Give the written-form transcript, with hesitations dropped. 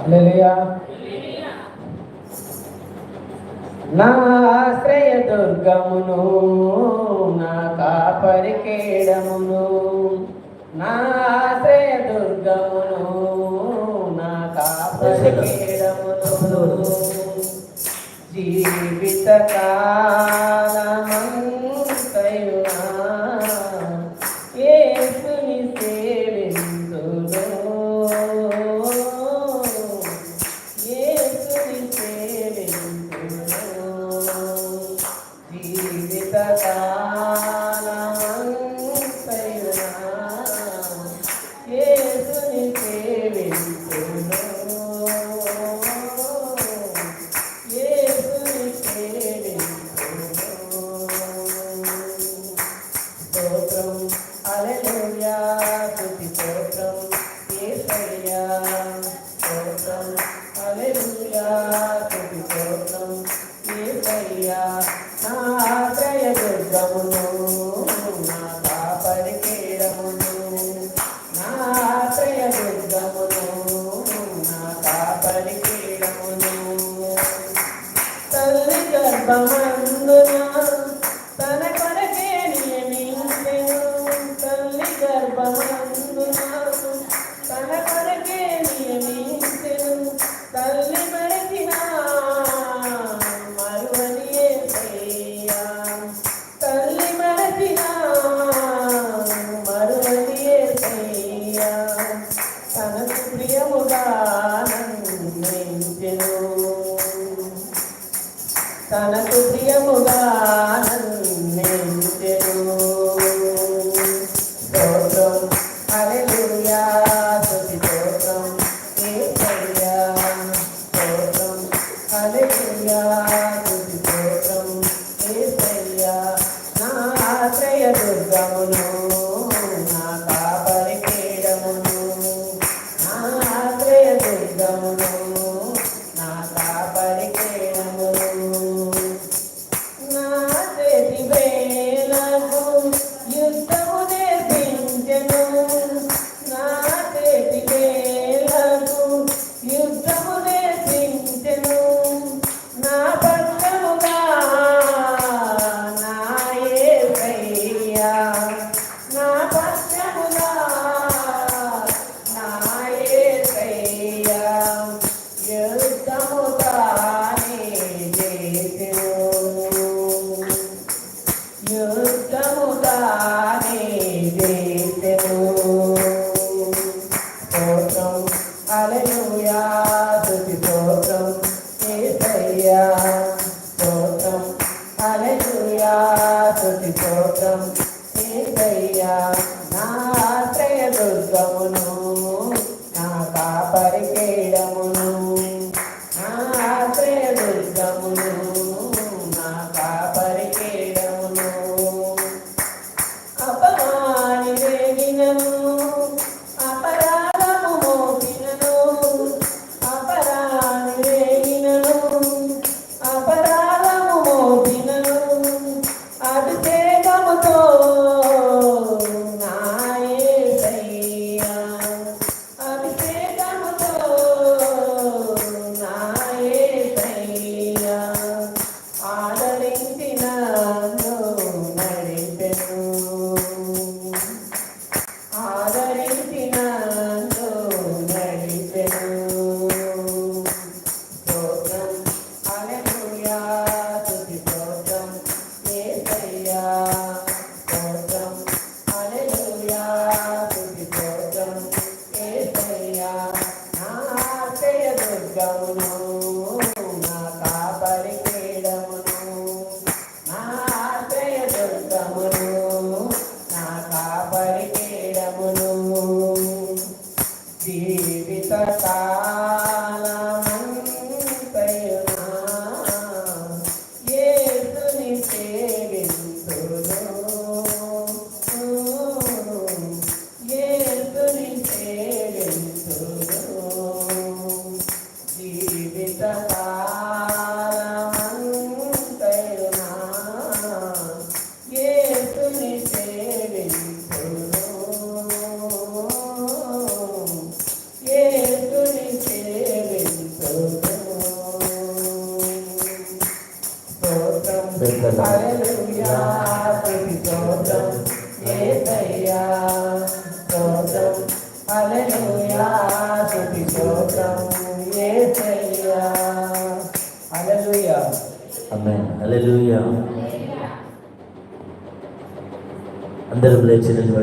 హల్లెలూయా. నా ఆశ్రయ దుర్గమును, నా కాపరి కేడమును, నా ఆశ్రయ దుర్గమును, నా కాపరి కేడమును, జీవిత కాలమంతయునా యేసుని సేవింతును, యేసుని సేవింతును, జీవిత కాలమంతయునా యేసుని సేవింతును, యేసుని సేవింతును. స్తోత్రం హల్లెలూయా, స్తుతి స్తోత్రం యేసయ్యా, స్తోత్రం హల్లెలూయా, స్తుతి స్తోత్రం యేసయ్యా. నా ఆశ్రయ దుర్గమును, నా కాపరి కేడమును, నా ఆశ్రయ దుర్గమును, నా కాపరి కేడమును, తల్లి గర్భమందున తన కొరకే నియమించెను, తల్లి గర్భమందున తన కొరకే నియమించెను, తల్లి మరచిన మరువని యేసయ్యా, తల్లి మరచిన మరువని యేసయ్యా, తనకు ప్రియముగా నన్నించెను, తనకు ప్రియముగా నన్నించెను. స్తోత్రం హల్లెలూయా, స్తుతి స్తోత్రం యేసయ్యా, స్తోత్రం హల్లెలూయా, స్తుతి స్తోత్రం యేసయ్యా. నా ఆశ్రయ దుర్గమును, నా కాపరి కేడమును, నా ఆశ్రయ దుర్గమును, నా కాపరి కేడమును, నా చేతి వేలకు యుద్ధము నేర్పించెను, నా చేతి వేలకు యుద్ధము నేర్పించెను, నా పక్షముగా నా యేసయ్యా, నా పక్షముగా నా యేసయ్యా, యుద్ధము తానే చేసెను, యుద్ధము తానే చేసెను. స్తోత్రం హల్లెలూయా, స్తుతి స్తోత్రం యేసయ్యా, స్తోత్రం హల్లెలూయా, స్తుతి స్తోత్రం యేసయ్యా. నా ఆశ్రయ దుర్గమును, నా కాపరి కేడమును, నా ఆశ్రయ దుర్గమును, నా కాపరి కేడమును, అపమాని వేగినను, అపరాధము మోపినను, అపరాని వేగినను, అపరాధము మోపినను, అభిషేకముతో నా యేసయ్యా, అభిషేకముతో నా యేసయ్యా, ఆదరించి నన్ను నడిపెను, ఆదరించి నన్ను నడిపెను. స్తోత్రం హల్లెలూయా, స్తుతి స్తోత్రం యేసయ్యా, స్తోత్రం హల్లెలూయా, స్తుతి స్తోత్రం యేసయ్యా. నా ఆశ్రయ దుర్గమును, నా కాపరి కేడమును, నా ఆశ్రయ దుర్గమును, నా కాపరి కేడమును, జీవిత కాలమంతయునా యేసుని సేవింతును, యేసుని సేవింతును, జీవిత కాలమంతయునా యేసు ఆమేన్. హల్లెలూయా. అందరూ లేచి నిలబడండి.